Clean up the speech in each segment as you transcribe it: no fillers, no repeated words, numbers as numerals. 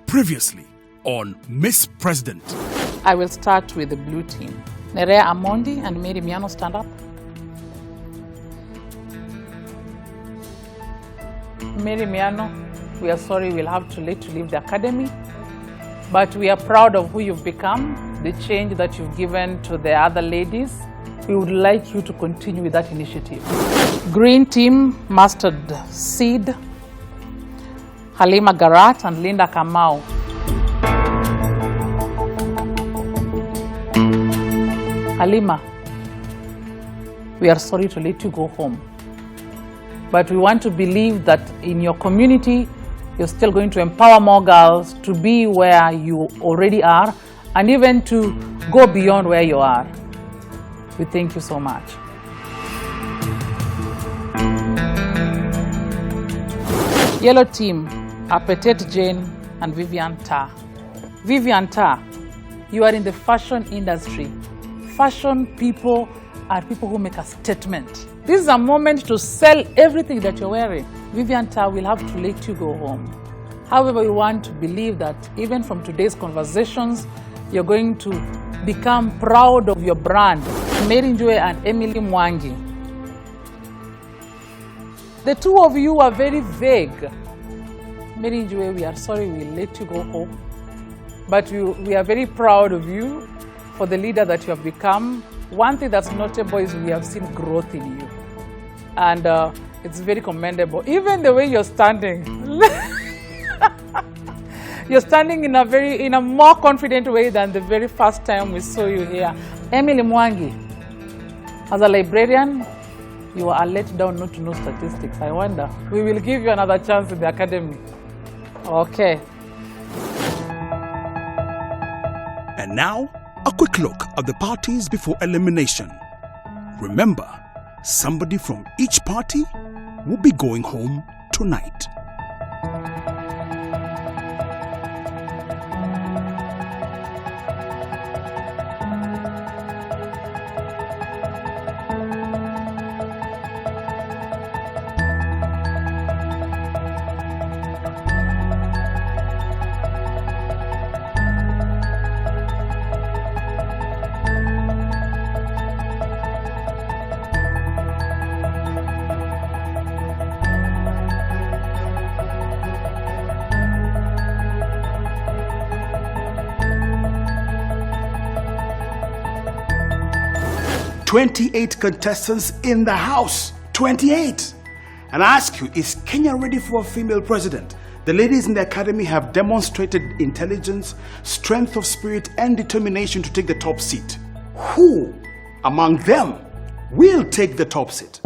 Previously on Miss President. I will start with the blue team. Nerea Amondi and Mary Miano, stand up. Mary Miano, we are sorry we'll have to let you leave the academy, but we are proud of who you've become, the change that you've given to the other ladies. We would like you to continue with that initiative. Green team, Mustard Seed, Halima Garat and Linda Kamau. Halima, we are sorry to let you go home, but we want to believe that in your community, you're still going to empower more girls to be where you already are and even to go beyond where you are. We thank you so much. Yellow team, Apetet Jane and Vivian Ta. Vivian Ta, you are in the fashion industry. Fashion people are people who make a statement. This is a moment to sell everything that you're wearing. Vivian Ta will have to let you go home. However, we want to believe that even from today's conversations, you're going to become proud of your brand. Mary Njue and Emily Mwangi. The two of you are very vague. Mary Njue, we are sorry we'll let you go home, but we are very proud of you for the leader that you have become. One thing that's notable is we have seen growth in you, and it's very commendable. Even the way you're standing, you're standing in a more confident way than the very first time we saw you here. Emily Mwangi, as a librarian, you are let down not to know statistics. I wonder, we will give you another chance in the academy. Okay. And now, a quick look at the parties before elimination. Remember, somebody from each party will be going home tonight. "28 contestants in the house. 28. And I ask you, is Kenya ready for a female president? The ladies in the academy have demonstrated intelligence, strength of spirit, and determination to take the top seat. Who among them will take the top seat?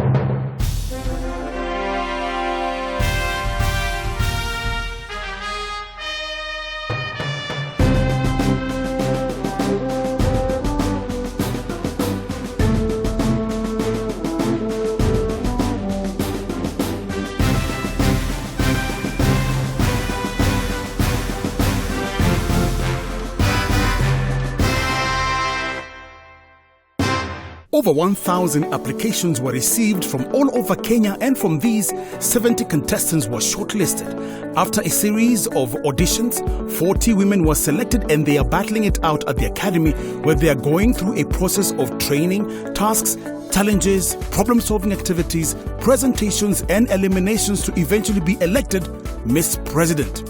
Over 1,000 applications were received from all over Kenya, and from these, 70 contestants were shortlisted. After a series of auditions, 40 women were selected, and they are battling it out at the academy, where they are going through a process of training, tasks, challenges, problem-solving activities, presentations, and eliminations to eventually be elected Miss President.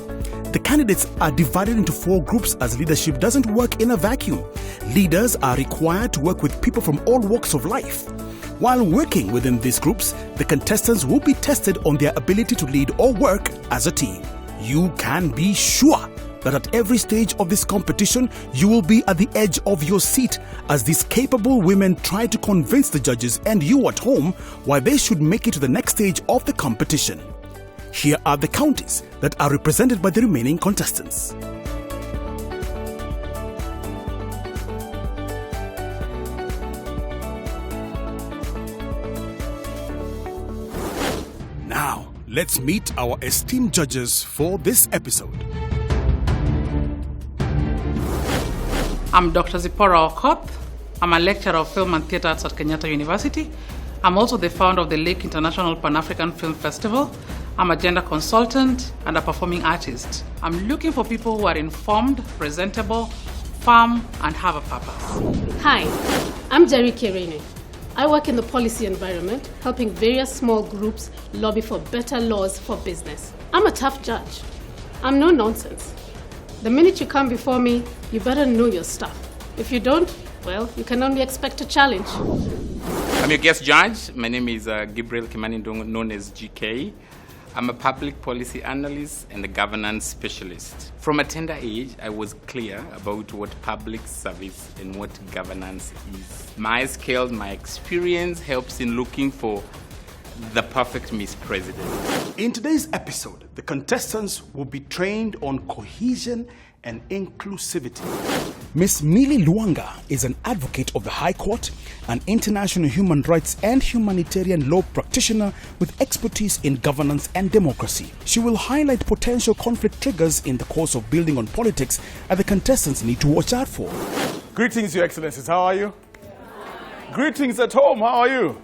The candidates are divided into 4 groups, as leadership doesn't work in a vacuum. Leaders are required to work with people from all walks of life. While working within these groups, the contestants will be tested on their ability to lead or work as a team. You can be sure that at every stage of this competition, you will be at the edge of your seat as these capable women try to convince the judges and you at home why they should make it to the next stage of the competition. Here are the counties that are represented by the remaining contestants. Now, let's meet our esteemed judges for this episode. I'm Dr. Zipporah Okoth. I'm a lecturer of film and theatre arts at Kenyatta University. I'm also the founder of the Lake International Pan-African Film Festival. I'm a gender consultant and a performing artist. I'm looking for people who are informed, presentable, firm, and have a purpose. Hi, I'm Jerry Kerene. I work in the policy environment, helping various small groups lobby for better laws for business. I'm a tough judge. I'm no nonsense. The minute you come before me, you better know your stuff. If you don't, well, you can only expect a challenge. I'm your guest judge. My name is Gabriel Kimani, known as GK. I'm a public policy analyst and a governance specialist. From a tender age, I was clear about what public service and what governance is. My skills, my experience helps in looking for the perfect Miss President. In today's episode, the contestants will be trained on cohesion and inclusivity. Ms. Millie Luanga is an advocate of the High Court, an international human rights and humanitarian law practitioner with expertise in governance and democracy. She will highlight potential conflict triggers in the course of building on politics that the contestants need to watch out for. Greetings, Your Excellencies. How are you? Greetings at home. How are you?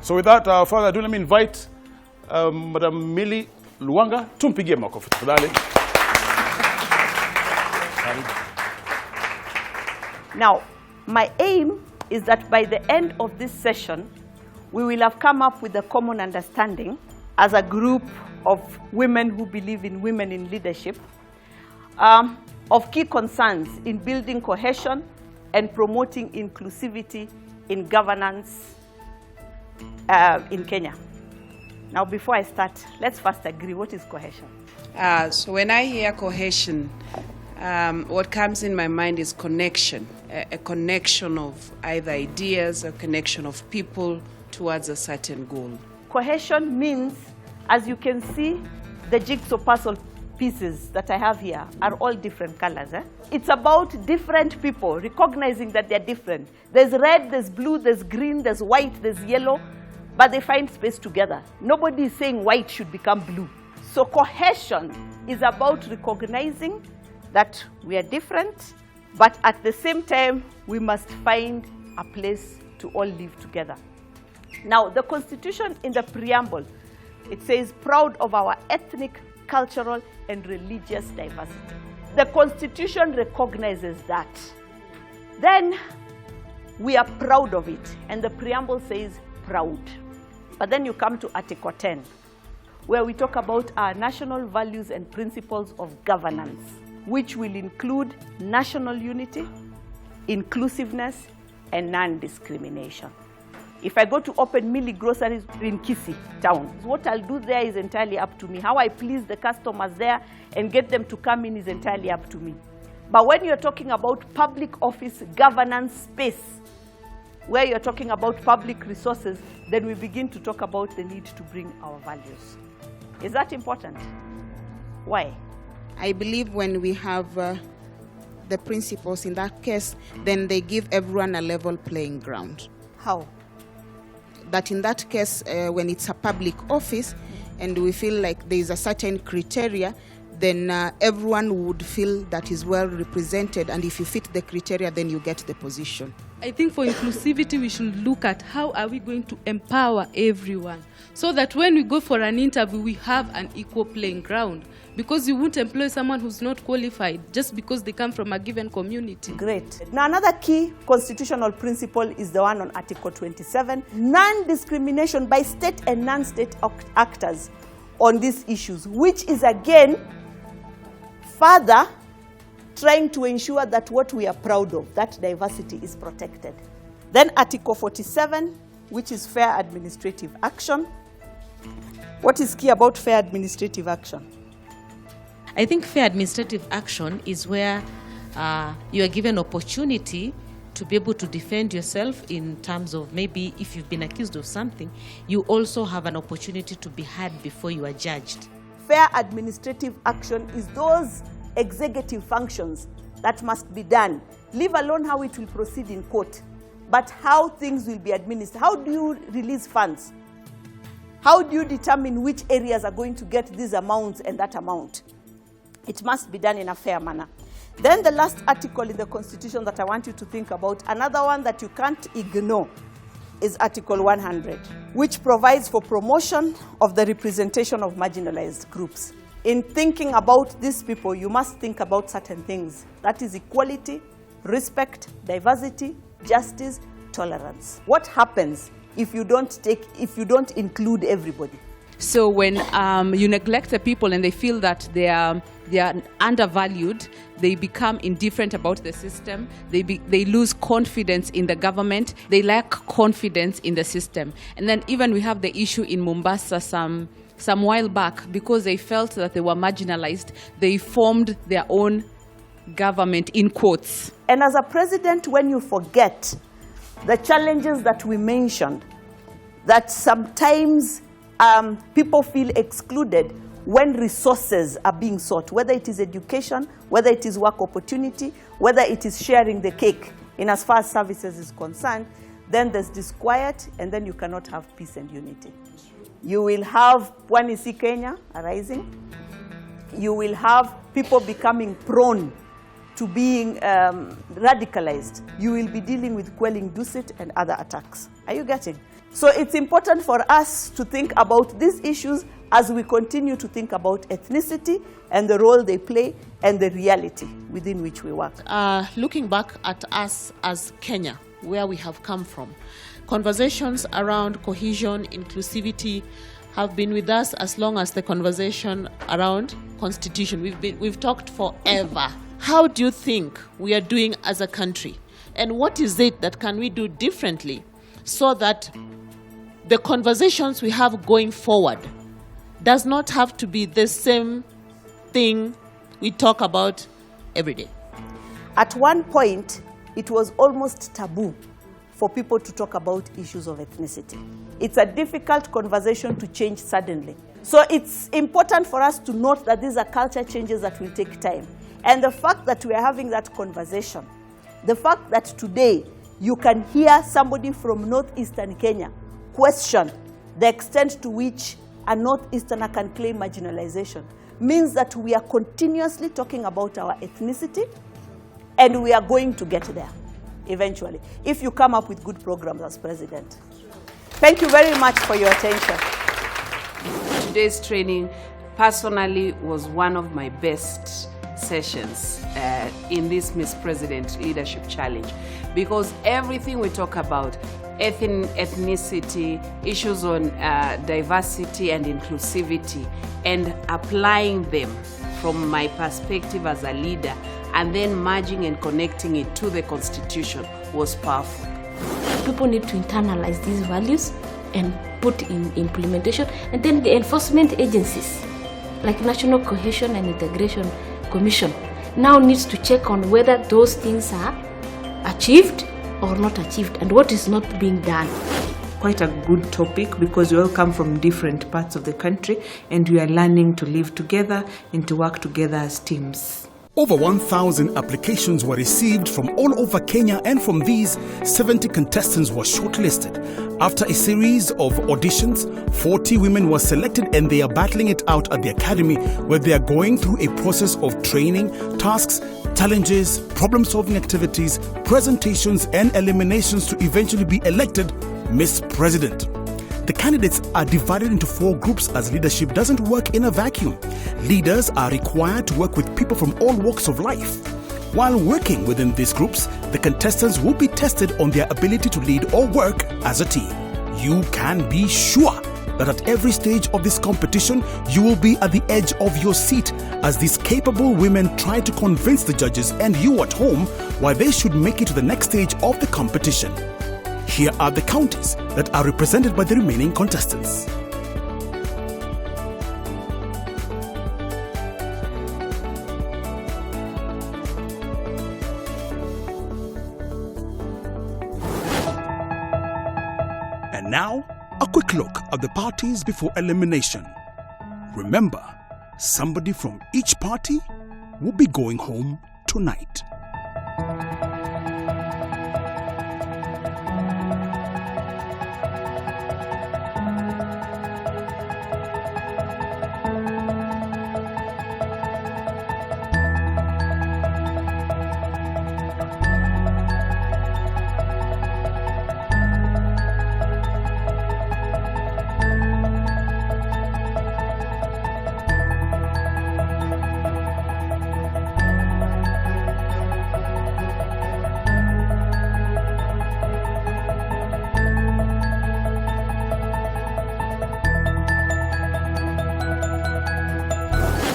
So without further ado, let me invite Madam Millie Luanga. Tumpigie makofi tafadhali. Now, my aim is that by the end of this session, we will have come up with a common understanding as a group of women who believe in women in leadership, of key concerns in building cohesion and promoting inclusivity in governance in Kenya. Now, before I start, let's first agree, what is cohesion? So when I hear cohesion, what comes in my mind is connection, a connection of either ideas, a connection of people towards a certain goal. Cohesion means, as you can see, the jigsaw puzzle pieces that I have here are all different colors. It's about different people recognizing that they're different. There's red, there's blue, there's green, there's white, there's yellow, but they find space together. Nobody is saying white should become blue. So cohesion is about recognizing that we are different, but at the same time, we must find a place to all live together. Now, the Constitution in the preamble, it says, proud of our ethnic, cultural, and religious diversity. The Constitution recognizes that. Then, we are proud of it, and the preamble says proud. But then you come to Article 10, where we talk about our national values and principles of governance, which will include national unity, inclusiveness, and non-discrimination. If I go to open Millie groceries in Kisii town, what I'll do there is entirely up to me. How I please the customers there and get them to come in is entirely up to me. But when you're talking about public office governance space, where you're talking about public resources, then we begin to talk about the need to bring our values. Is that important? Why? I believe when we have the principles in that case, then they give everyone a level playing ground. How? That in that case, when it's a public office and we feel like there is a certain criteria, then everyone would feel that is well represented, and if you fit the criteria, then you get the position. I think for inclusivity, we should look at how are we going to empower everyone so that when we go for an interview, we have an equal playing ground. Because you won't employ someone who's not qualified just because they come from a given community. Great. Now, another key constitutional principle is the one on Article 27, non-discrimination by state and non-state actors on these issues, which is again further trying to ensure that what we are proud of, that diversity, is protected. Then Article 47, which is fair administrative action. What is key about fair administrative action? I think fair administrative action is where you are given opportunity to be able to defend yourself in terms of maybe if you've been accused of something, you also have an opportunity to be heard before you are judged. Fair administrative action is those executive functions that must be done, leave alone how it will proceed in court, but how things will be administered. How do you release funds? How do you determine which areas are going to get these amounts and that amount? It must be done in a fair manner. Then the last article in the Constitution that I want you to think about, another one that you can't ignore, is Article 100, which provides for promotion of the representation of marginalized groups. In thinking about these people, you must think about certain things. That is equality, respect, diversity, justice, tolerance. What happens if you don't include everybody? So when you neglect the people and they feel that they are undervalued, they become indifferent about the system, they lose confidence in the government, they lack confidence in the system. And then even we have the issue in Mombasa some while back, because they felt that they were marginalized, they formed their own government, in quotes. And as a president, when you forget the challenges that we mentioned, that sometimes people feel excluded when resources are being sought, whether it is education, whether it is work opportunity, whether it is sharing the cake in as far as services is concerned, then there's disquiet, and then you cannot have peace and unity. You will have Pwani Si Kenya arising. You will have people becoming prone to being radicalized. You will be dealing with quelling Dusit and other attacks. Are you getting? So it's important for us to think about these issues as we continue to think about ethnicity and the role they play and the reality within which we work. Looking back at us as Kenya, where we have come from, conversations around cohesion, inclusivity have been with us as long as the conversation around constitution. We've talked forever. How do you think we are doing as a country? And what is it that can we do differently so that the conversations we have going forward does not have to be the same thing we talk about every day? At one point, it was almost taboo for people to talk about issues of ethnicity. It's a difficult conversation to change suddenly. So it's important for us to note that these are culture changes that will take time. And the fact that we are having that conversation, the fact that today you can hear somebody from northeastern Kenya question the extent to which a northeasterner can claim marginalization, means that we are continuously talking about our ethnicity, and we are going to get there eventually, if you come up with good programs as president. Thank you very much for your attention. Today's training personally was one of my best sessions in this Miss President Leadership Challenge, because everything we talk about, ethnicity, issues on diversity and inclusivity, and applying them from my perspective as a leader, and then merging and connecting it to the Constitution was powerful. People need to internalize these values and put in implementation, and then the enforcement agencies like National Cohesion and Integration Commission now needs to check on whether those things are achieved or not achieved and what is not being done. Quite a good topic, because we all come from different parts of the country and we are learning to live together and to work together as teams. Over 1,000 applications were received from all over Kenya, and from these, 70 contestants were shortlisted. After a series of auditions, 40 women were selected, and they are battling it out at the academy, where they are going through a process of training, tasks, challenges, problem-solving activities, presentations, and eliminations to eventually be elected Miss President. The candidates are divided into 4 groups, as leadership doesn't work in a vacuum. Leaders are required to work with people from all walks of life. While working within these groups, the contestants will be tested on their ability to lead or work as a team. You can be sure that at every stage of this competition, you will be at the edge of your seat as these capable women try to convince the judges and you at home why they should make it to the next stage of the competition. Here are the counties that are represented by the remaining contestants. And now, a quick look at the parties before elimination. Remember, somebody from each party will be going home tonight.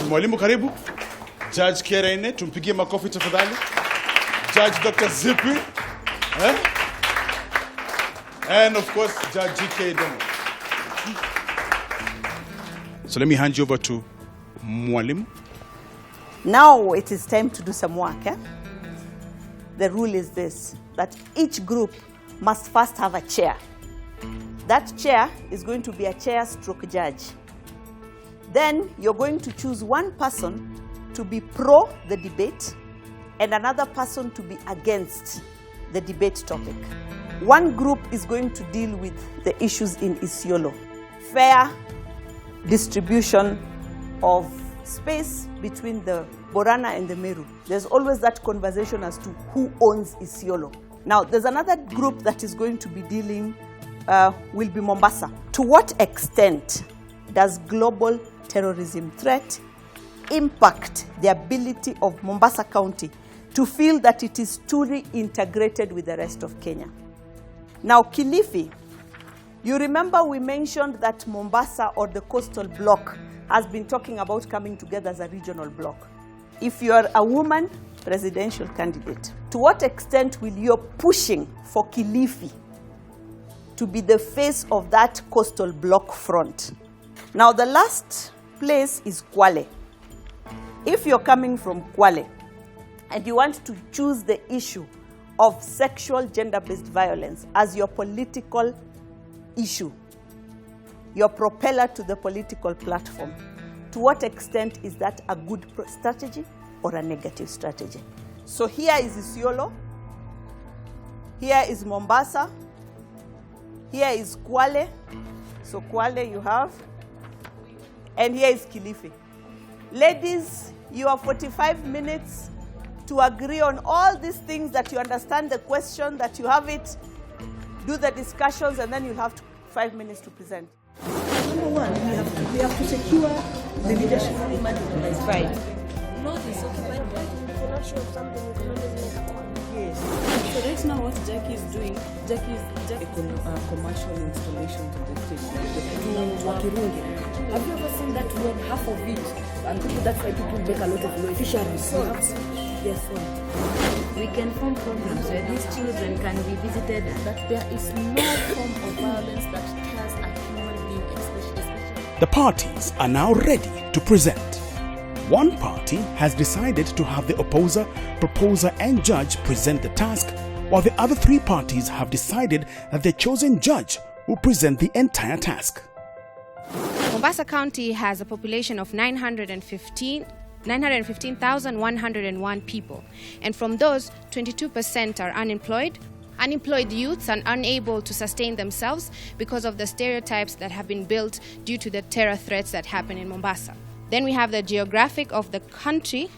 Mwalimu karibu. Judge Keraine, tumpigie makofi tafadhali. Judge Dr. Zippy. And of course, Judge GK Demo. So let me hand you over to Mwalimu. Now it is time to do some work. The rule is this, that each group must first have a chair. That chair is going to be a chair stroke judge. Then you're going to choose one person to be pro the debate and another person to be against the debate topic. One group is going to deal with the issues in Isiolo. Fair distribution of space between the Borana and the Meru. There's always that conversation as to who owns Isiolo. Now, there's another group that is going to be dealing, will be Mombasa. To what extent does global terrorism threat impact the ability of Mombasa County to feel that it is truly integrated with the rest of Kenya? Now, Kilifi, you remember we mentioned that Mombasa or the coastal bloc has been talking about coming together as a regional bloc. If you are a woman presidential candidate, to what extent will you be pushing for Kilifi to be the face of that coastal bloc front? Now, the last place is Kwale. If you're coming from Kwale and you want to choose the issue of sexual gender-based violence as your political issue, your propeller to the political platform, to what extent is that a good strategy or a negative strategy? So here is Isiolo, here is Mombasa, here is Kwale, so Kwale you have, and here is Kilifi. Ladies, you have 45 minutes to agree on all these things, that you understand the question, that you have it, do the discussions, and then you'll have 5 minutes to present. Number one, we have to secure the leadership. That's right. North is occupied by the production of something we can always make a call. Yes. So right now what Jackie is doing, Jackie commercial installation to the state. Have you ever seen that road, half of it? And that's why people make a lot of noise. Fisheries. Yes, what? We can form programs where these children can be visited. That there is no form of violence that tears a human being, especially. The parties are now ready to present. One party has decided to have the opposer, proposer, and judge present the task, while the other three parties have decided that their chosen judge will present the entire task. Mombasa County has a population of 915,101 people, and from those, 22% are unemployed. Unemployed youths are unable to sustain themselves because of the stereotypes that have been built due to the terror threats that happen in Mombasa. Then we have the geographic of the county.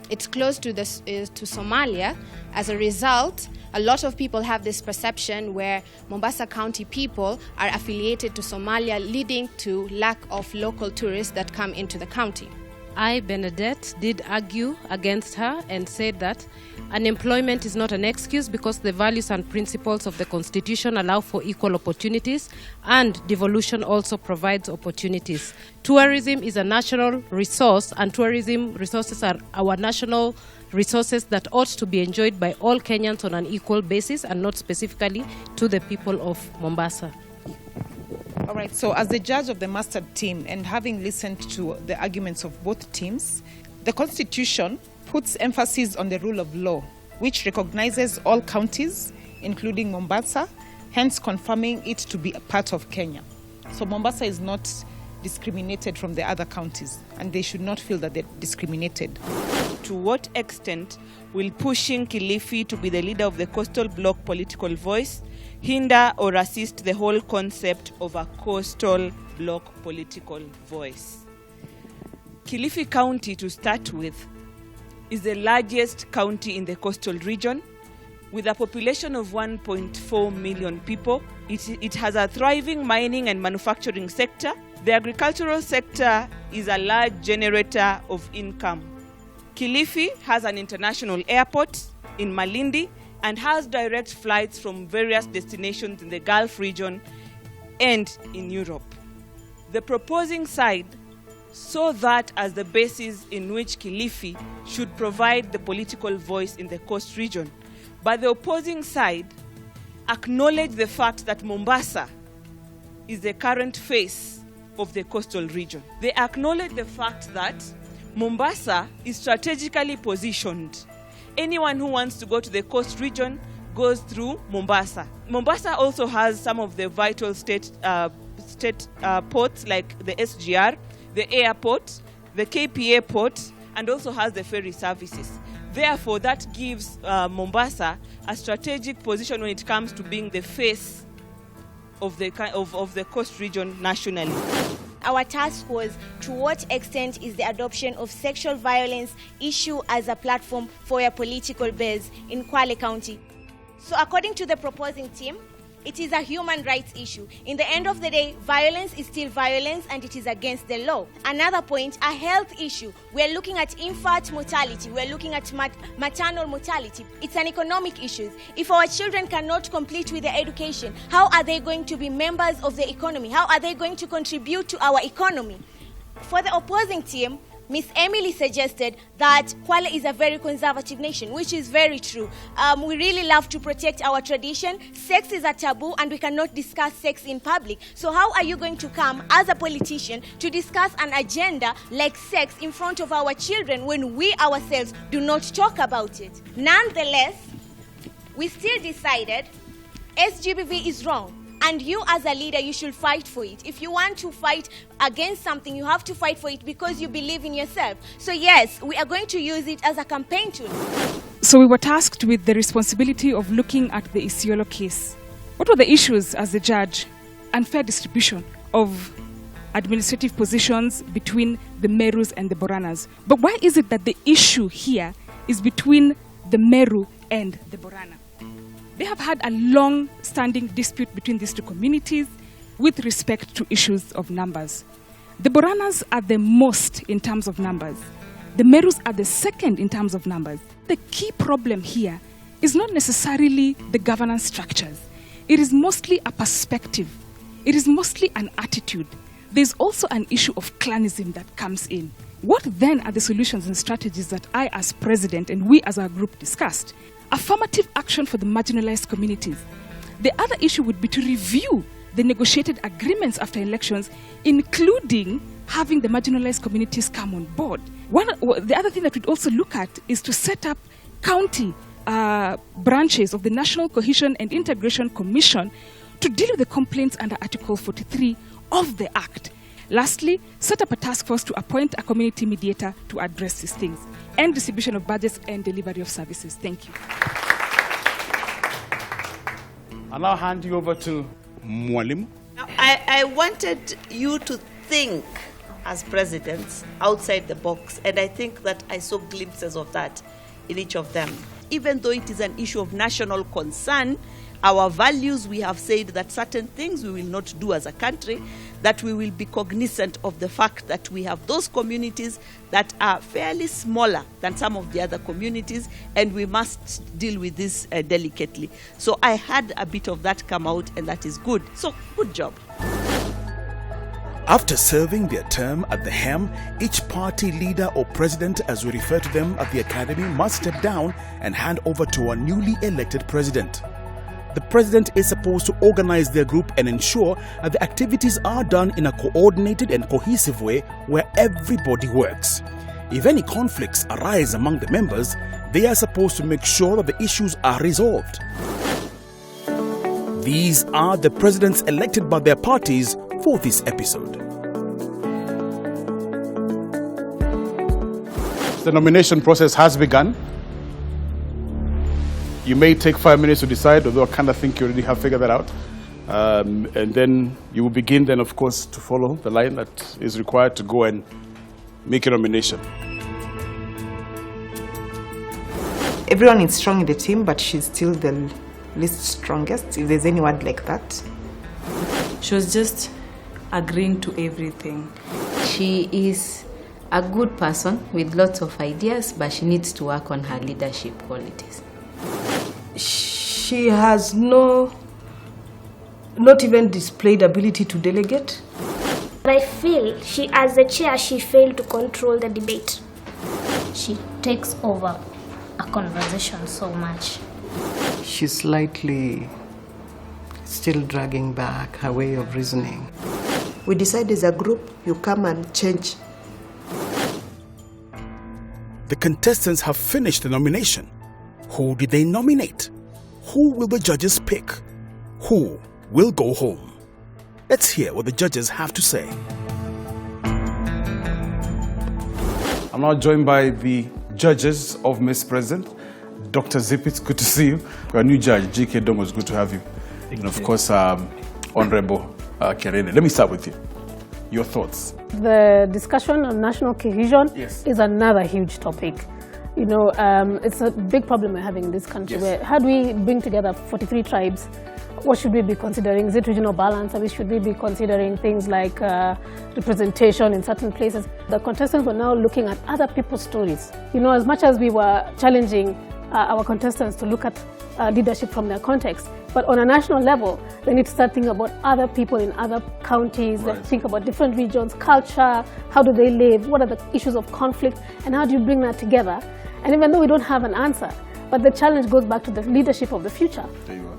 It's close to Somalia. As a result, a lot of people have this perception where Mombasa County people are affiliated to Somalia, leading to lack of local tourists that come into the county. I, Benedette, did argue against her and said that unemployment is not an excuse because the values and principles of the Constitution allow for equal opportunities, and devolution also provides opportunities. Tourism is a national resource, and tourism resources are our national resources that ought to be enjoyed by all Kenyans on an equal basis and not specifically to the people of Mombasa. All right, so as the judge of the mastered team and having listened to the arguments of both teams, the Constitution puts emphasis on the rule of law, which recognizes all counties, including Mombasa, hence confirming it to be a part of Kenya. So Mombasa is not discriminated from the other counties, and they should not feel that they're discriminated. To what extent will pushing Kilifi to be the leader of the coastal bloc political voice hinder or assist the whole concept of a coastal bloc political voice? Kilifi County, to start with, is the largest county in the coastal region. With a population of 1.4 million people, it has a thriving mining and manufacturing sector. The agricultural sector is a large generator of income. Kilifi has an international airport in Malindi and has direct flights from various destinations in the Gulf region and in Europe. The proposing side so that as the basis in which Kilifi should provide the political voice in the coast region. But the opposing side acknowledge the fact that Mombasa is the current face of the coastal region. They acknowledge the fact that Mombasa is strategically positioned. Anyone who wants to go to the coast region goes through Mombasa. Mombasa also has some of the vital state ports like the SGR, the airport, the KPA port, and also has the ferry services. Therefore, that gives Mombasa a strategic position when it comes to being the face of the coast region nationally. Our task was to what extent is the adoption of sexual violence issue as a platform for a political base in Kwale County. So according to the proposing team, it is a human rights issue. In the end of the day, violence is still violence and it is against the law. Another point, a health issue. We're looking at infant mortality. We're looking at maternal mortality. It's an economic issue. If our children cannot complete with their education, how are they going to be members of the economy? How are they going to contribute to our economy? For the opposing team, Miss Emily suggested that Kwale is a very conservative nation, which is very true. We really love to protect our tradition. Sex is a taboo and we cannot discuss sex in public. So how are you going to come as a politician to discuss an agenda like sex in front of our children when we ourselves do not talk about it? Nonetheless, we still decided SGBV is wrong. And you as a leader, you should fight for it. If you want to fight against something, you have to fight for it because you believe in yourself. So yes, we are going to use it as a campaign tool. So we were tasked with the responsibility of looking at the Isiolo case. What were the issues as the judge? Unfair distribution of administrative positions between the Merus and the Boranas. But why is it that the issue here is between the Meru and the Borana? They have had a long-standing dispute between these two communities with respect to issues of numbers. The Boranas are the most in terms of numbers. The Merus are the second in terms of numbers. The key problem here is not necessarily the governance structures. It is mostly a perspective. It is mostly an attitude. There's also an issue of clanism that comes in. What then are the solutions and strategies that I as president and we as our group discussed? Affirmative action for the marginalized communities. The other issue would be to review the negotiated agreements after elections, including having the marginalized communities come on board. The other thing that we'd also look at is to set up county branches of the National Cohesion and Integration Commission to deal with the complaints under Article 43 of the Act. Lastly, set up a task force to appoint a community mediator to address these things, and distribution of budgets and delivery of services. Thank you. I'll now hand you over to Mwalimu. I wanted you to think as presidents outside the box, and I think that I saw glimpses of that in each of them. Even though it is an issue of national concern, our values, we have said that certain things we will not do as a country, that we will be cognizant of the fact that we have those communities that are fairly smaller than some of the other communities, and we must deal with this delicately. So I had a bit of that come out, and that is good. So good job. After serving their term at the helm, each party leader or president, as we refer to them at the academy, must step down and hand over to a newly elected president. The president is supposed to organize their group and ensure that the activities are done in a coordinated and cohesive way where everybody works. If any conflicts arise among the members, they are supposed to make sure that the issues are resolved. These are the presidents elected by their parties for this episode. The nomination process has begun. You may take 5 minutes to decide, although I kind of think you already have figured that out. And then you will begin then, of course, to follow the line that is required to go and make a nomination. Everyone is strong in the team, but she's still the least strongest, if there's any word like that. She was just agreeing to everything. She is a good person with lots of ideas, but she needs to work on her leadership qualities. She has not even displayed ability to delegate. But I feel she, as the chair, she failed to control the debate. She takes over a conversation so much. She's slightly still dragging back her way of reasoning. We decide as a group, you come and change. The contestants have finished the nomination. Who did they nominate? Who will the judges pick? Who will go home? Let's hear what the judges have to say. I'm now joined by the judges of Miss President. Dr. Zip, it's good to see you. Our new judge, G.K. Dongo, it's good to have you. And of course, Honorable Kerene. Let me start with you. Your thoughts? The discussion on national cohesion is another huge topic. You know, it's a big problem we're having in this country. Where, how do we bring together 43 tribes? What should we be considering? Is it regional balance? Or should we be considering things like representation in certain places? The contestants were now looking at other people's stories. You know, as much as we were challenging our contestants to look at leadership from their context, but on a national level, they need to start thinking about other people in other counties, think about different regions, culture, how do they live, what are the issues of conflict, and how do you bring that together? And even though we don't have an answer, but the challenge goes back to the leadership of the future.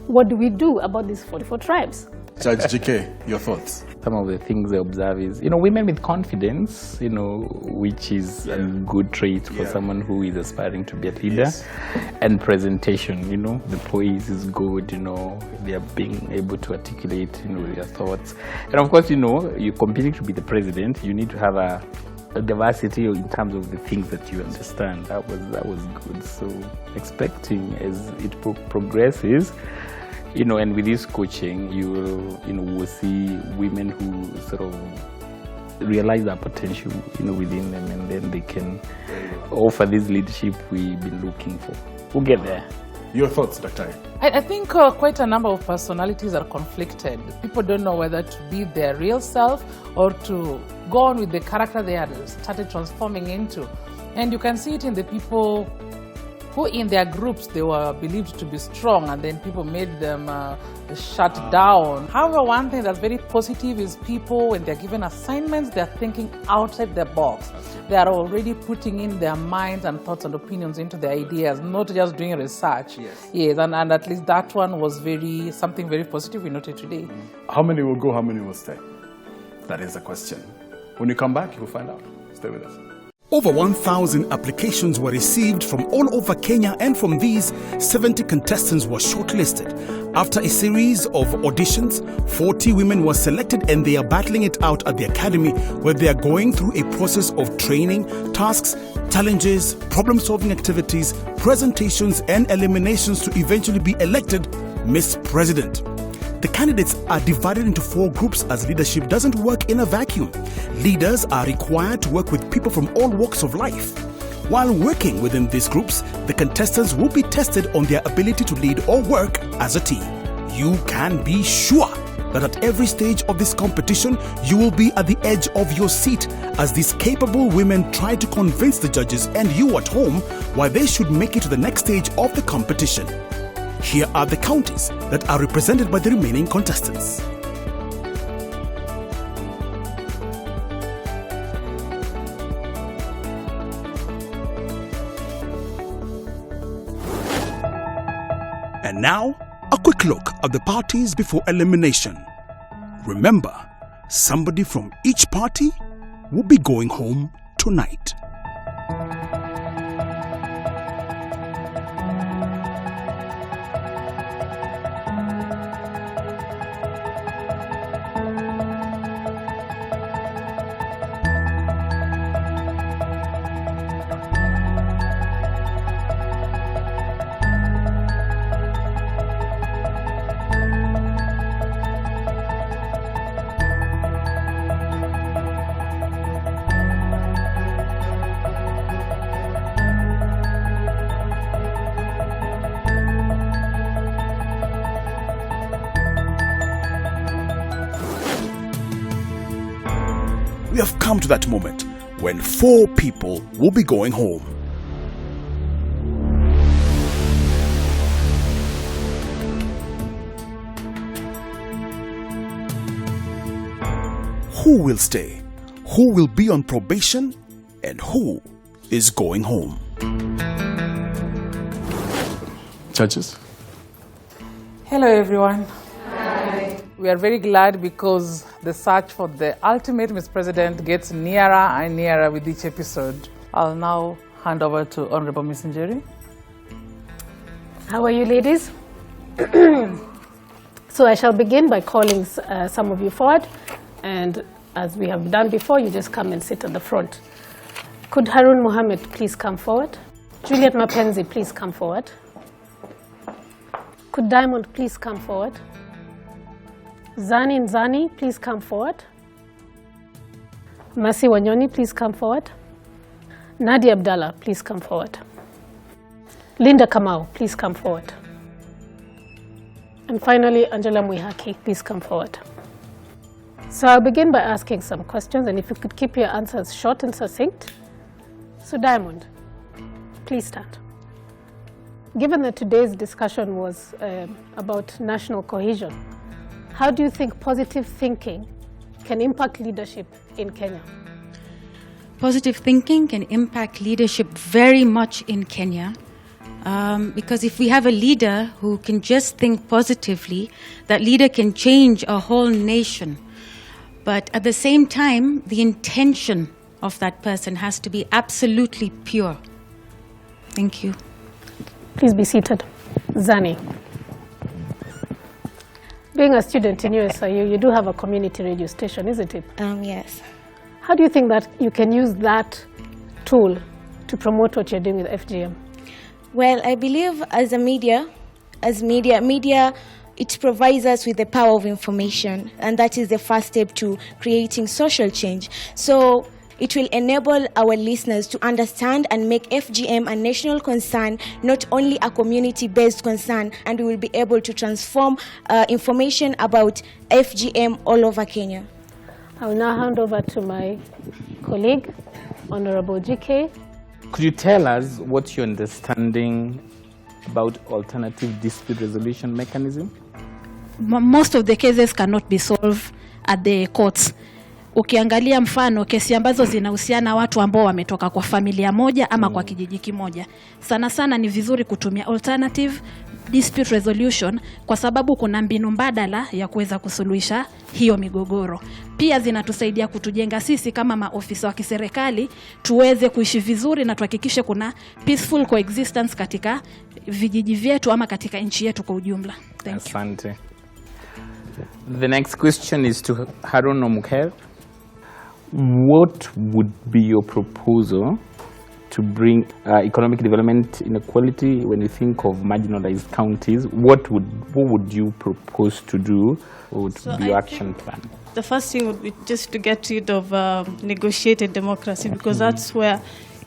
What do we do about these 44 tribes? Judge GK, your thoughts? Some of the things I observe is, women with confidence, which is a good trait for someone who is aspiring to be a leader. And presentation, the poise is good, they are being able to articulate, their thoughts. And of course, you're competing to be the president, you need to have a diversity in terms of the things that you understand. That was good. So expecting as it progresses, and with this coaching, you will see women who sort of realize their potential, within them, and then they can offer this leadership we've been looking for. We'll get there. Your thoughts, Dr. I think quite a number of personalities are conflicted. People don't know whether to be their real self or to go on with the character they had started transforming into. And you can see it in the people who in their groups they were believed to be strong, and then people made them shut down. However, one thing that's very positive is people, when they're given assignments, they're thinking outside the box. They are already putting in their minds and thoughts and opinions into their ideas, not just doing research. Yes, and at least that one was something very positive we noted today. How many will go, how many will stay? That is the question. When you come back, you will find out. Stay with us. Over 1,000 applications were received from all over Kenya, and from these, 70 contestants were shortlisted. After a series of auditions, 40 women were selected, and they are battling it out at the academy, where they are going through a process of training, tasks, challenges, problem-solving activities, presentations, and eliminations to eventually be elected Miss President. The candidates are divided into 4 groups, as leadership doesn't work in a vacuum. Leaders are required to work with people from all walks of life. While working within these groups, the contestants will be tested on their ability to lead or work as a team. You can be sure that at every stage of this competition, you will be at the edge of your seat as these capable women try to convince the judges and you at home why they should make it to the next stage of the competition. Here are the counties that are represented by the remaining contestants. And now, a quick look at the parties before elimination. Remember, somebody from each party will be going home tonight. We have come to that moment when 4 people will be going home. Who will stay? Who will be on probation? And who is going home? Judges. Hello, everyone. Hi. We are very glad because the search for the ultimate Miss President gets nearer and nearer with each episode. I'll now hand over to Honorable Miss Njeri. How are you, ladies? So I shall begin by calling some of you forward, and as we have done before, you just come and sit at the front. Could Harun Mohammed please come forward? Juliet Mapenzi, please come forward. Could Diamond please come forward? Zani Nzani, please come forward. Mercy Wanyoni, please come forward. Nadia Abdallah, please come forward. Linda Kamau, please come forward. And finally, Angela Mwihaki, please come forward. So I'll begin by asking some questions, and if you could keep your answers short and succinct. So Diamond, please start. Given that today's discussion was about national cohesion, how do you think positive thinking can impact leadership in Kenya? Positive thinking can impact leadership very much in Kenya. Because if we have a leader who can just think positively, that leader can change a whole nation. But at the same time, the intention of that person has to be absolutely pure. Thank you. Please be seated. Zani. Being a student in USIU, you do have a community radio station, isn't it? Yes. How do you think that you can use that tool to promote what you're doing with FGM? Well, I believe as media, it provides us with the power of information, and that is the first step to creating social change. So it will enable our listeners to understand and make FGM a national concern, not only a community-based concern, and we will be able to transform information about FGM all over Kenya. I will now hand over to my colleague, Honorable GK. Could you tell us what's your understanding about alternative dispute resolution mechanism? Most of the cases cannot be solved at the courts. Ukiangalia mfano kesi ambazo zinahusiana watu ambao wametoka kwa familia moja ama kwa kijiji kimoja, sana sana ni vizuri kutumia alternative dispute resolution kwa sababu kuna mbinu mbadala ya kuweza kusuluhisha hiyo migogoro. Pia zinatusaidia kutujenga sisi kama maofisa wa kiserikali tuweze kuishi vizuri na tuhakikishe kuna peaceful coexistence katika vijiji vyetu ama katika nchi yetu kwa ujumla. Thank you. Asante. The next question is to Harun Omukher. What would be your proposal to bring economic development inequality when you think of marginalized counties? What would you propose to do? What would be your action plan? The first thing would be just to get rid of negotiated democracy, because that's where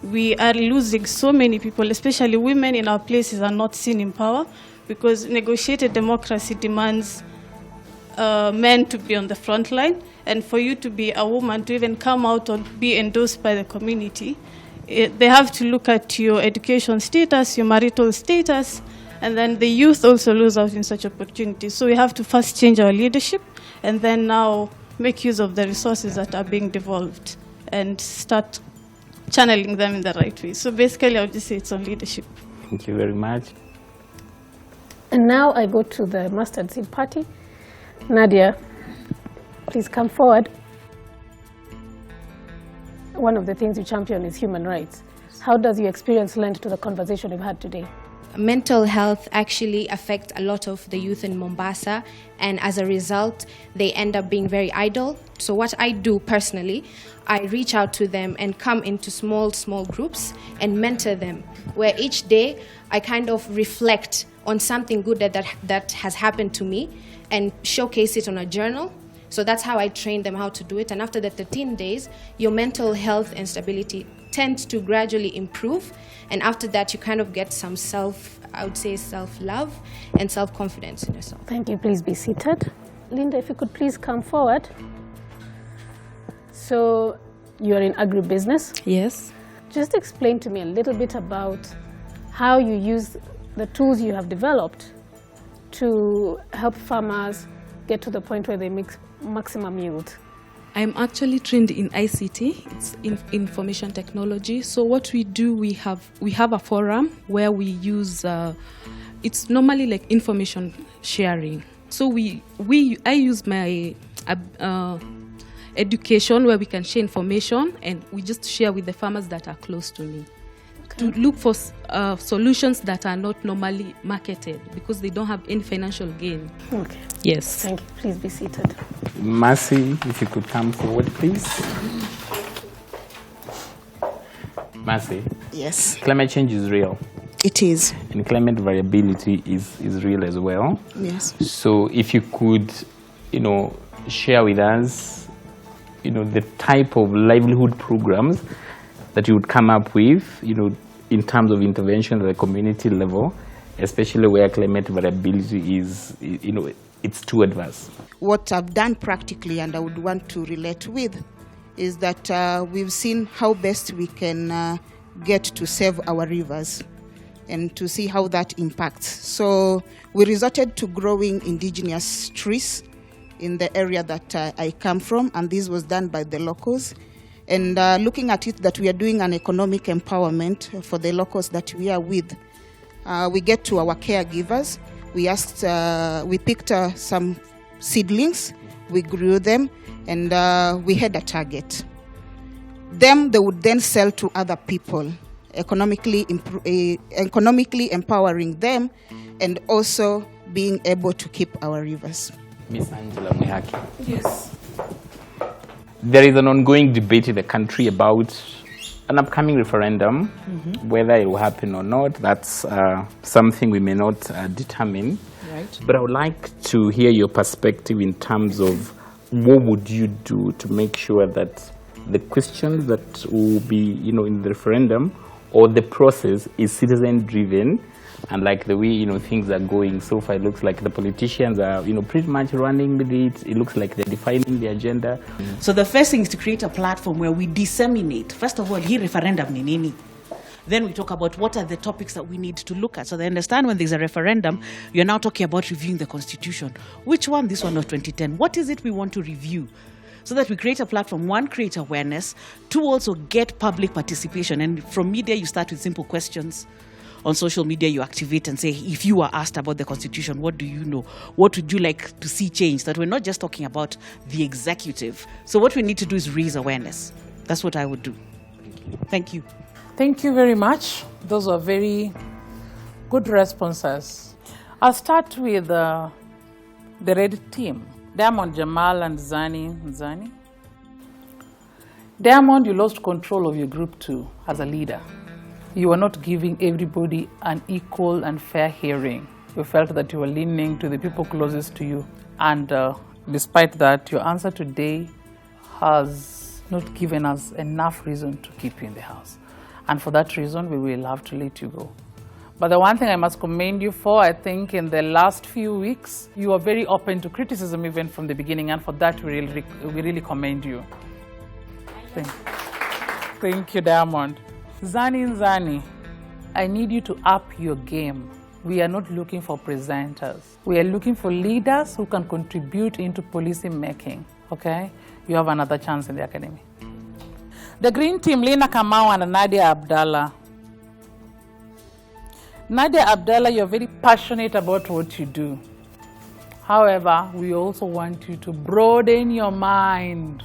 we are losing so many people, especially women in our places are not seen in power, because negotiated democracy demands men to be on the front line, and for you to be a woman to even come out or be endorsed by the community, they have to look at your education status, your marital status, and then the youth also lose out in such opportunities. So we have to first change our leadership and then now make use of the resources that are being devolved and start channeling them in the right way. So basically I would just say it's on leadership. Thank you very much. And now I go to the Mustard Seed Party. Nadia, please come forward. One of the things you champion is human rights. How does your experience lend to the conversation we've had today? Mental health actually affects a lot of the youth in Mombasa, and as a result, they end up being very idle. So what I do personally, I reach out to them and come into small groups and mentor them, where each day I kind of reflect on something good that has happened to me and showcase it on a journal. So that's how I train them how to do it. And after the 13 days, your mental health and stability tends to gradually improve. And after that, you kind of get some self-love and self-confidence in yourself. Thank you. Please be seated. Linda, if you could please come forward. So you're in agribusiness? Yes. Just explain to me a little bit about how you use the tools you have developed to help farmers get to the point where they make maximum yield. I'm actually trained in ICT, it's in information technology. So what we do, we have a forum where we use, it's normally like information sharing. So I use my education where we can share information, and we just share with the farmers that are close to me. To look for solutions that are not normally marketed because they don't have any financial gain. Okay. Yes. Thank you. Please be seated. Mercy, if you could come forward, please. Mercy. Yes. Climate change is real. It is. And climate variability is real as well. Yes. So if you could, share with us, the type of livelihood programs that you would come up with, in terms of intervention at the community level, especially where climate variability is, it's too adverse. What I've done practically, and I would want to relate with, is that we've seen how best we can get to save our rivers and to see how that impacts. So we resorted to growing indigenous trees in the area that I come from, and this was done by the locals. And looking at it that we are doing an economic empowerment for the locals that we are with. We get to our caregivers. We picked some seedlings, we grew them, and we had a target. They would then sell to other people, economically empowering them, and also being able to keep our rivers. Miss Angela Mwihaki. Yes. There is an ongoing debate in the country about an upcoming referendum, whether it will happen or not. That's something we may not determine. Right. But I would like to hear your perspective in terms of what would you do to make sure that the questions that will be, in the referendum or the process is citizen-driven. And like the way, things are going so far, it looks like the politicians are, pretty much running with it. It looks like they're defining the agenda. So the first thing is to create a platform where we disseminate. First of all, hii referendum ni nini? Then we talk about what are the topics that we need to look at. So they understand when there's a referendum, you're now talking about reviewing the constitution. Which one? This one of 2010. What is it we want to review? So that we create a platform, one, create awareness, two, also get public participation. And from media, you start with simple questions. On social media, you activate and say, if you are asked about the constitution, what do you know? What would you like to see changed? That we're not just talking about the executive. So what we need to do is raise awareness. That's what I would do. Thank you. Thank you very much. Those are very good responses. I'll start with the red team. Diamond, Jamal, and Zani. Diamond, you lost control of your group too as a leader. You were not giving everybody an equal and fair hearing. You felt that you were leaning to the people closest to you. And despite that, your answer today has not given us enough reason to keep you in the house. And for that reason, we will have to let you go. But the one thing I must commend you for, I think in the last few weeks, you are very open to criticism even from the beginning. And for that, we really commend you. Thank you, Diamond. Zani, I need you to up your game. We are not looking for presenters. We are looking for leaders who can contribute into policy making, okay? You have another chance in the academy. The green team, Lina Kamau and Nadia Abdallah. Nadia Abdallah, you're very passionate about what you do. However, we also want you to broaden your mind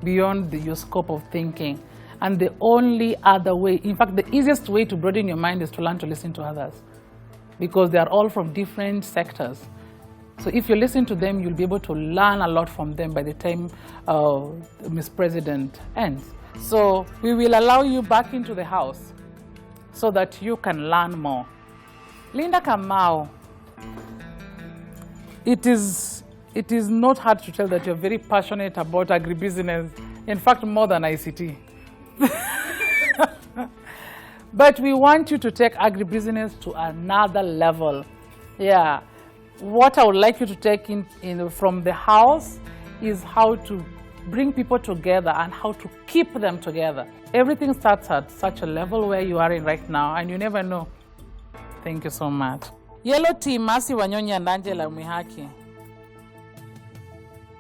beyond your scope of thinking. And the only other way, in fact, the easiest way to broaden your mind is to learn to listen to others, because they are all from different sectors. So if you listen to them, you'll be able to learn a lot from them by the time Ms. President ends. So we will allow you back into the house so that you can learn more. Linda Kamau, it is not hard to tell that you're very passionate about agribusiness, in fact, more than ICT. But we want you to take agribusiness to another level. Yeah. What I would like you to take in from the house is how to bring people together and how to keep them together. Everything starts at such a level where you are in right now, and you never know. Thank you so much. Yellow team, Mercy Wanyonyi and Angela Mwihaki.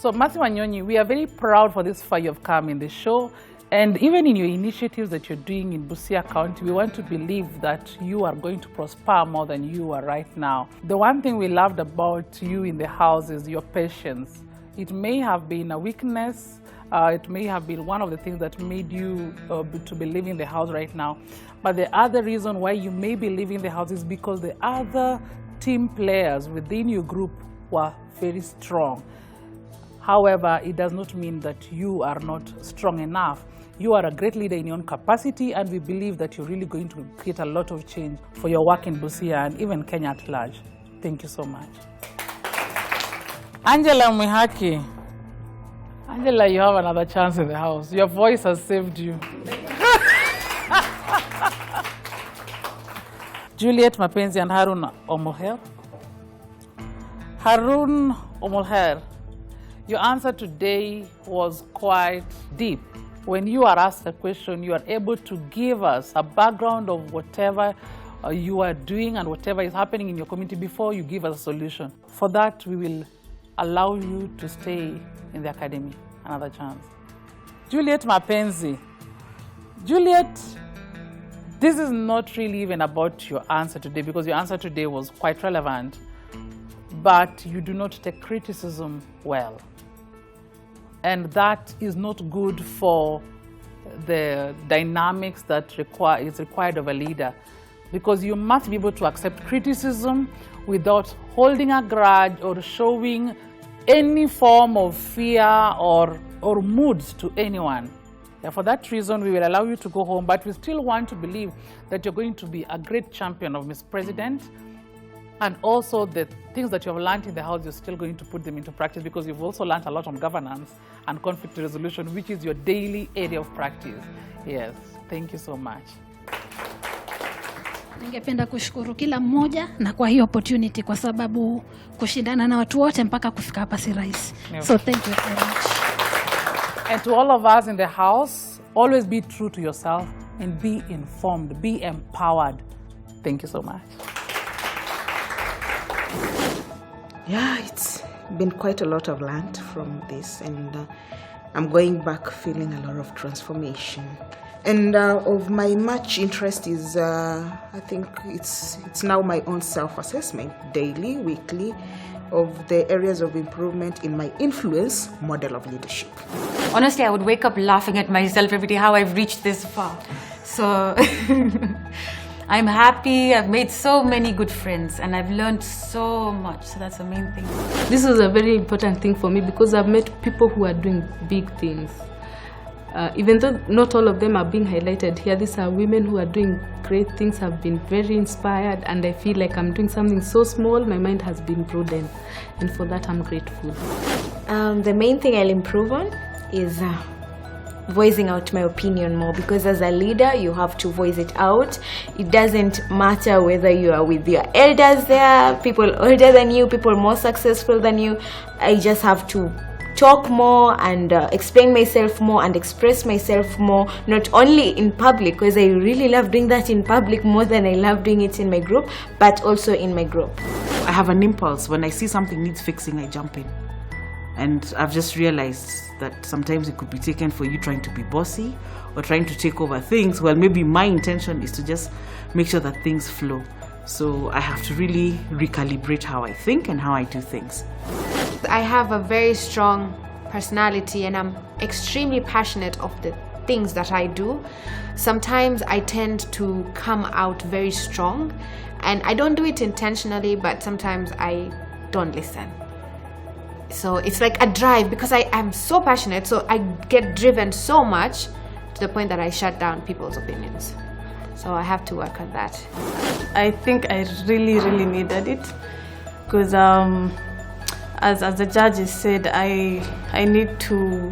So, Matthew Wanyonyi, we are very proud for this far you have come in the show. And even in your initiatives that you're doing in Busia County, we want to believe that you are going to prosper more than you are right now. The one thing we loved about you in the house is your patience. It may have been a weakness. It may have been one of the things that made you to be leaving the house right now. But the other reason why you may be leaving the house is because the other team players within your group were very strong. However, it does not mean that you are not strong enough. You are a great leader in your own capacity, and we believe that you're really going to create a lot of change for your work in Busia and even Kenya at large. Thank you so much. Angela Mwihaki. Angela, you have another chance in the house. Your voice has saved you. Juliet Mapenzi and Harun Omolher. Harun Omolher, your answer today was quite deep. When you are asked a question, you are able to give us a background of whatever you are doing and whatever is happening in your community before you give us a solution. For that, we will allow you to stay in the academy. Another chance. Juliet Mapenzi. Juliet, this is not really even about your answer today, because your answer today was quite relevant, but you do not take criticism well. And that is not good for the dynamics that is required of a leader, because you must be able to accept criticism without holding a grudge or showing any form of fear or moods to anyone. Yeah, for that reason, we will allow you to go home, but we still want to believe that you're going to be a great champion of Miss President. And also the things that you have learned in the house, you're still going to put them into practice, because you've also learned a lot on governance and conflict resolution, which is your daily area of practice. Yes, thank you so much. Ningependa kushukuru kila mmoja na kwa hii opportunity, kwa sababu kushindana na watu wote mpaka kufika hapa si rahisi. So thank you very much. And to all of us in the house, always be true to yourself and be informed, be empowered. Thank you so much. Yeah, it's been quite a lot I've learned from this, and I'm going back feeling a lot of transformation. And of my much interest is, I think it's now my own self-assessment, daily, weekly, of the areas of improvement in my influence model of leadership. Honestly, I would wake up laughing at myself every day how I've reached this far. So I'm happy. I've made so many good friends and I've learned so much. So that's the main thing. This is a very important thing for me because I've met people who are doing big things. Even though not all of them are being highlighted here, these are women who are doing great things. I've been very inspired and I feel like I'm doing something so small. My mind has been broadened, and for that I'm grateful. The main thing I'll improve on is voicing out my opinion more, because as a leader you have to voice it out. It doesn't matter whether you are with your elders there, people older than you, people more successful than you. I just have to talk more and explain myself more and express myself more, not only in public, because I really love doing that in public more than I love doing it in my group, but also in my group. I have an impulse. When I see something needs fixing, I jump in. And I've just realized that sometimes it could be taken for you trying to be bossy or trying to take over things. Well, maybe my intention is to just make sure that things flow. So I have to really recalibrate how I think and how I do things. I have a very strong personality and I'm extremely passionate of the things that I do. Sometimes I tend to come out very strong, and I don't do it intentionally, but sometimes I don't listen. So it's like a drive, because I am so passionate, so I get driven so much to the point that I shut down people's opinions. So I have to work on that. I think I really needed it, because as the judges said, I need to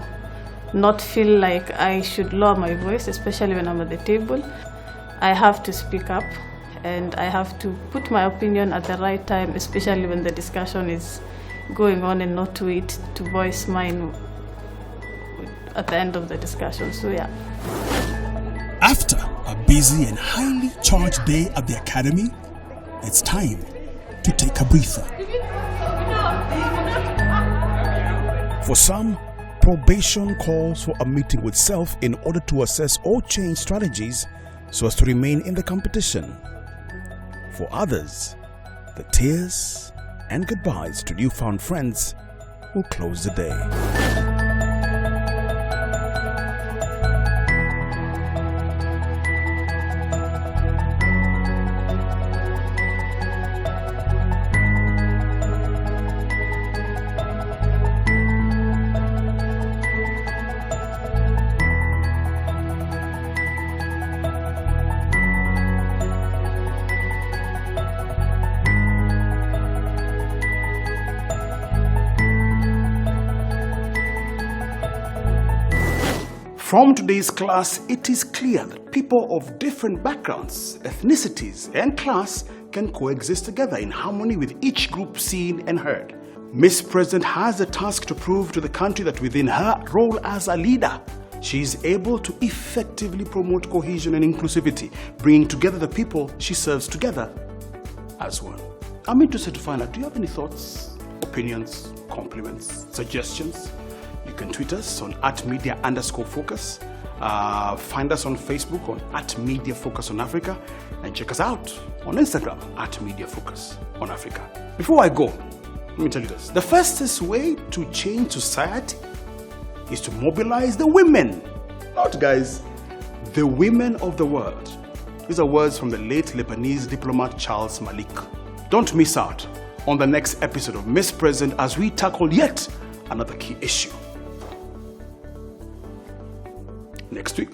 not feel like I should lower my voice, especially when I'm at the table. I have to speak up and I have to put my opinion at the right time, especially when the discussion is going on, and not wait to voice mine at the end of the discussion. So yeah. After a busy and highly charged day at the academy, it's time to take a breather. For some, probation calls for a meeting with self in order to assess or change strategies so as to remain in the competition. For others, the tears and goodbyes to newfound friends will close the day. From today's class, it is clear that people of different backgrounds, ethnicities, and class can coexist together in harmony with each group seen and heard. Miss President has a task to prove to the country that within her role as a leader, she is able to effectively promote cohesion and inclusivity, bringing together the people she serves together as one. I'm interested to find out, do you have any thoughts, opinions, compliments, suggestions? You can tweet us on @media_focus. Find us on Facebook on @MediaFocusOnAfrica, and check us out on Instagram @MediaFocusOnAfrica. Before I go, let me tell you this. The fastest way to change society is to mobilize the women. Not guys, the women of the world. These are words from the late Lebanese diplomat Charles Malik. Don't miss out on the next episode of Miss President as we tackle yet another key issue. Next week,